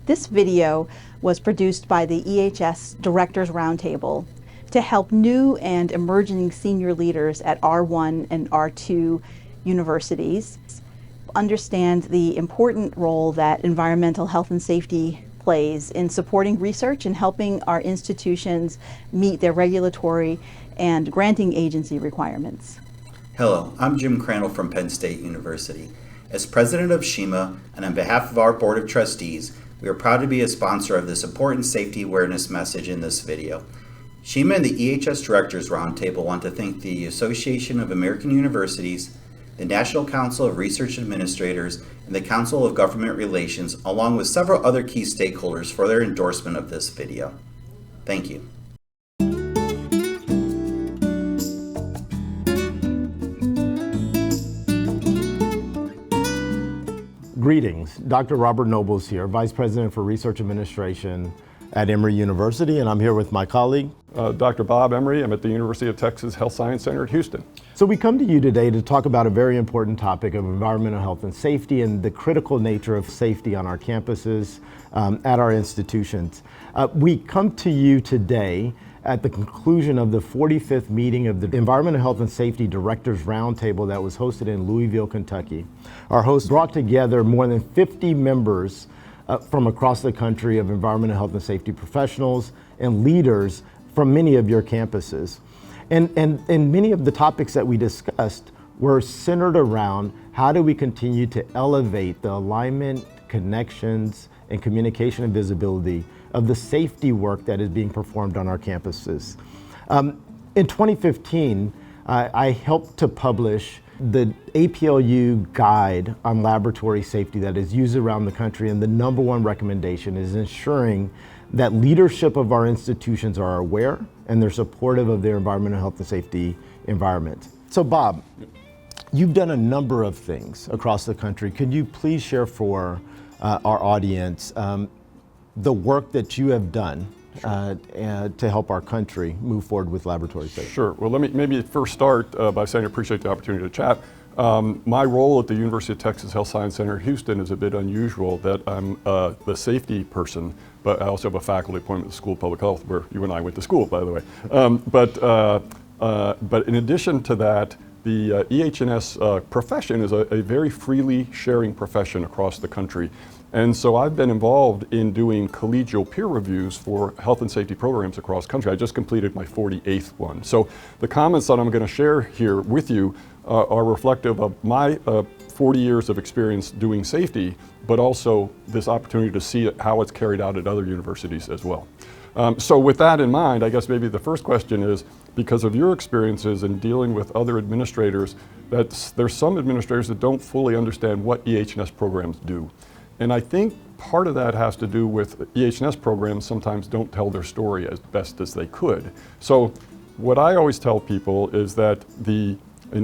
This video was produced by the EHS Directors Roundtable to help new and emerging senior leaders at R1 and R2 universities understand the important role that environmental health and safety plays in supporting research and helping our institutions meet their regulatory and granting agency requirements. Hello, I'm Jim Crandall from Penn State University. As president of CSHEMA and on behalf of our Board of Trustees, we are proud to be a sponsor of this important safety awareness message in this video. CSHEMA and the EHS Directors Roundtable want to thank the Association of American Universities, the National Council of Research Administrators, and the Council of Government Relations, along with several other key stakeholders for their endorsement of this video. Thank you. Greetings, Dr. Robert Nobles here, Vice President for Research Administration at Emory University, and I'm here with my colleague. Dr. Bob Emery. I'm at the University of Texas Health Science Center at Houston. So we come to you today to talk about a very important topic of environmental health and safety and the critical nature of safety on our campuses, at our institutions. We come to you today at the conclusion of the 45th meeting of the Environmental Health and Safety Directors Roundtable that was hosted in Louisville, Kentucky. Our host brought together more than 50 members from across the country of environmental health and safety professionals and leaders from many of your campuses. And many of the topics that we discussed were centered around how do we continue to elevate the alignment, connections, and communication and visibility of the safety work that is being performed on our campuses. In 2015, I helped to publish the APLU guide on laboratory safety that is used around the country, and the number one recommendation is ensuring that leadership of our institutions are aware and they're supportive of their environmental health and safety environment. So Bob, you've done a number of things across the country. Could you please share for our audience the work that you have done to help our country move forward with laboratory safety? Sure. Well, let me maybe first start by saying I appreciate the opportunity to chat. My role at the University of Texas Health Science Center at Houston is a bit unusual, that I'm the safety person, but I also have a faculty appointment at the School of Public Health, where you and I went to school, by the way. But in addition to that, the EH&S profession is a very freely sharing profession across the country. And so I've been involved in doing collegial peer reviews for health and safety programs across the country. I just completed my 48th one. So the comments that I'm going to share here with you are reflective of my 40 years of experience doing safety, but also this opportunity to see how it's carried out at other universities as well. So with that in mind, I guess maybe the first question is, because of your experiences in dealing with other administrators, there's some administrators that don't fully understand what EH&S programs do. And I think part of that has to do with EH&S programs sometimes don't tell their story as best as they could. So what I always tell people is that an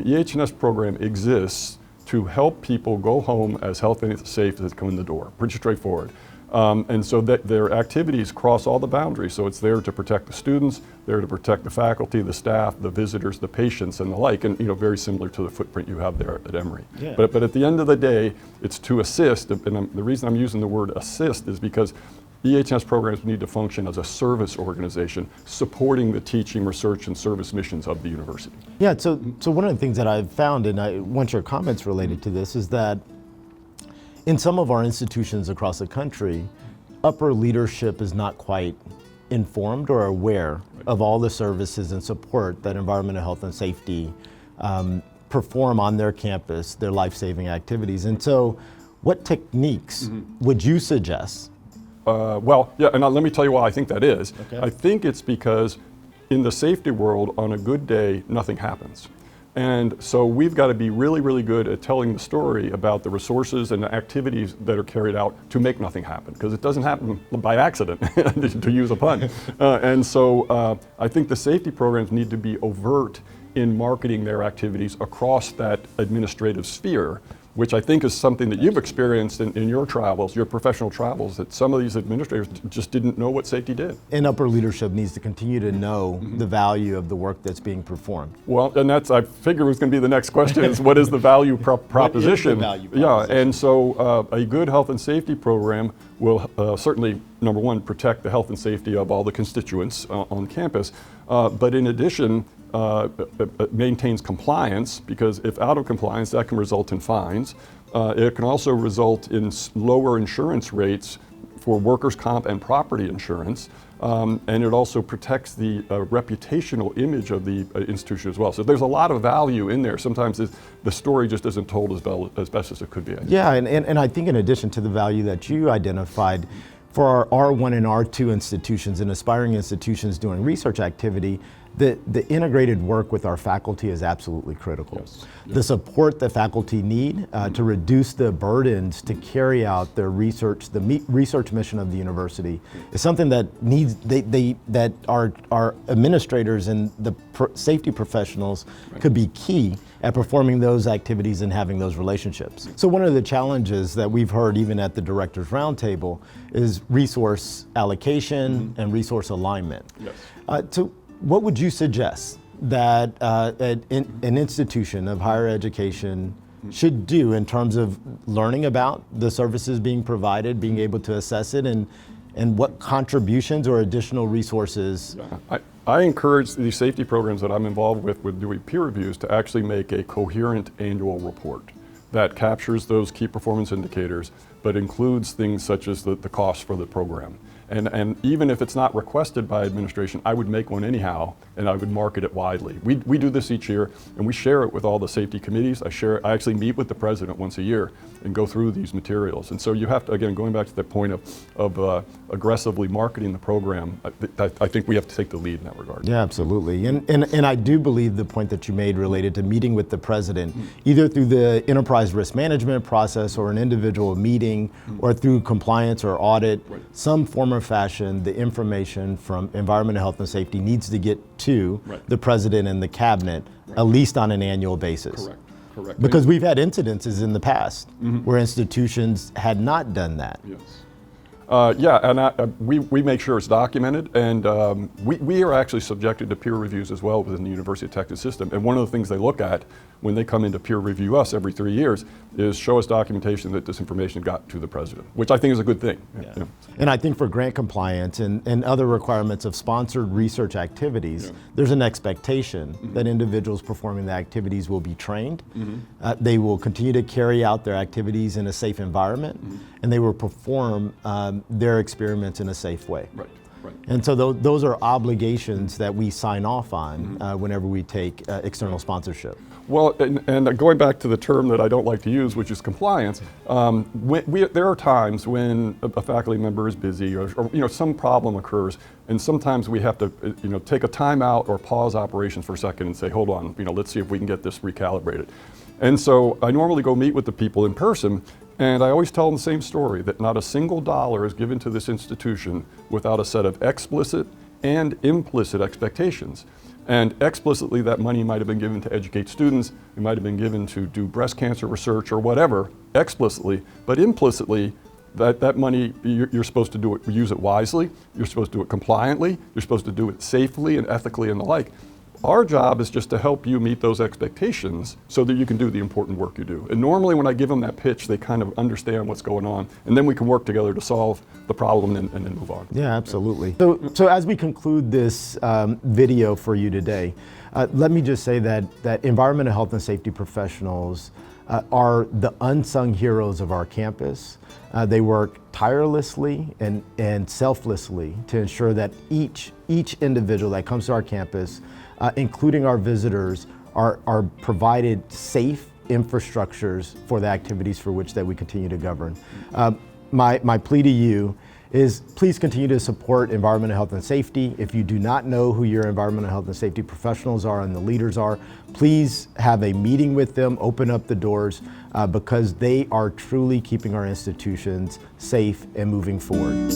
EH&S program exists to help people go home as healthy and safe as they come in the door. Pretty straightforward. And so that their activities cross all the boundaries. So it's there to protect the students, there to protect the faculty, the staff, the visitors, the patients, and the like. And very similar to the footprint you have there at Emory. Yeah. But at the end of the day, it's to assist. And the reason I'm using the word assist is because EH&S programs need to function as a service organization supporting the teaching, research, and service missions of the university. Yeah. So one of the things that I've found, and I want your comments related to this, is that in some of our institutions across the country, upper leadership is not quite informed or aware of all the services and support that environmental health and safety perform on their campus, their life-saving activities. And so what techniques would you suggest? Well, yeah, and let me tell you why I think that is. Okay. I think it's because in the safety world, on a good day, nothing happens. And so we've got to be really, really good at telling the story about the resources and the activities that are carried out to make nothing happen, because it doesn't happen by accident, to use a pun. And so I think the safety programs need to be overt in marketing their activities across that administrative sphere which I think is something that you've experienced in your travels, your professional travels, that some of these administrators just didn't know what safety did. And upper leadership needs to continue to know the value of the work that's being performed. Well, and that's, I figure was going to be the next question, is what is the value proposition? What is the value proposition? Yeah, and so a good health and safety program will certainly, number one, protect the health and safety of all the constituents on campus, but in addition, it maintains compliance, because if out of compliance, that can result in fines. It can also result in lower insurance rates for workers' comp and property insurance, and it also protects the reputational image of the institution as well. So there's a lot of value in there. Sometimes the story just isn't told as best as it could be. Yeah, and I think in addition to the value that you identified, for our R1 and R2 institutions and aspiring institutions doing research activity, the integrated work with our faculty is absolutely critical. Yes. The support that faculty need to reduce the burdens to carry out their research, the research mission of the university, is something that needs, that our administrators and the safety professionals could be key at performing those activities and having those relationships. So one of the challenges that we've heard even at the Directors Roundtable is resource allocation and resource alignment. Yes. So what would you suggest that an institution of higher education should do in terms of learning about the services being provided, being able to assess it, and what contributions or additional resources? I encourage these safety programs that I'm involved with doing peer reviews to actually make a coherent annual report that captures those key performance indicators, but includes things such as the cost for the program. And even if it's not requested by administration, I would make one anyhow, and I would market it widely. We do this each year, and we share it with all the safety committees. I actually meet with the president once a year and go through these materials. And so you have to, again, going back to the point of aggressively marketing the program, I think we have to take the lead in that regard. Yeah, absolutely. And I do believe the point that you made related to meeting with the president, either through the enterprise risk management process or an individual meeting, or through compliance or audit, some form or fashion, the information from environmental health and safety needs to get to the president and the cabinet, at least on an annual basis. Correct. Because we've had incidences in the past where institutions had not done that. Yes. Yeah, and we make sure it's documented, and we are actually subjected to peer reviews as well within the University of Texas system. And one of the things they look at when they come in to peer review us every 3 years is show us documentation that this information got to the president, which I think is a good thing. Yeah. And I think for grant compliance and other requirements of sponsored research activities, there's an expectation that individuals performing the activities will be trained, they will continue to carry out their activities in a safe environment, and they will perform their experiments in a safe way. Right. And so those are obligations that we sign off on whenever we take external sponsorship. Well, and going back to the term that I don't like to use, which is compliance, there are times when a faculty member is busy, or some problem occurs, and sometimes we have to take a time out or pause operations for a second and say, hold on, let's see if we can get this recalibrated. And so I normally go meet with the people in person, and I always tell them the same story, that not a single dollar is given to this institution without a set of explicit and implicit expectations. And explicitly, that money might have been given to educate students, it might have been given to do breast cancer research or whatever, explicitly, but implicitly, that money, you're supposed to use it wisely, you're supposed to do it compliantly, you're supposed to do it safely and ethically and the like. Our job is just to help you meet those expectations so that you can do the important work you do. And normally when I give them that pitch, they kind of understand what's going on, and then we can work together to solve the problem and then move on. Yeah, absolutely. So as we conclude this video for you today, let me just say that environmental health and safety professionals are the unsung heroes of our campus. They work tirelessly and selflessly to ensure that each individual that comes to our campus, including our visitors, are provided safe infrastructures for the activities for which that we continue to govern. My plea to you is please continue to support environmental health and safety. If you do not know who your environmental health and safety professionals are and the leaders are, please have a meeting with them, open up the doors, because they are truly keeping our institutions safe and moving forward.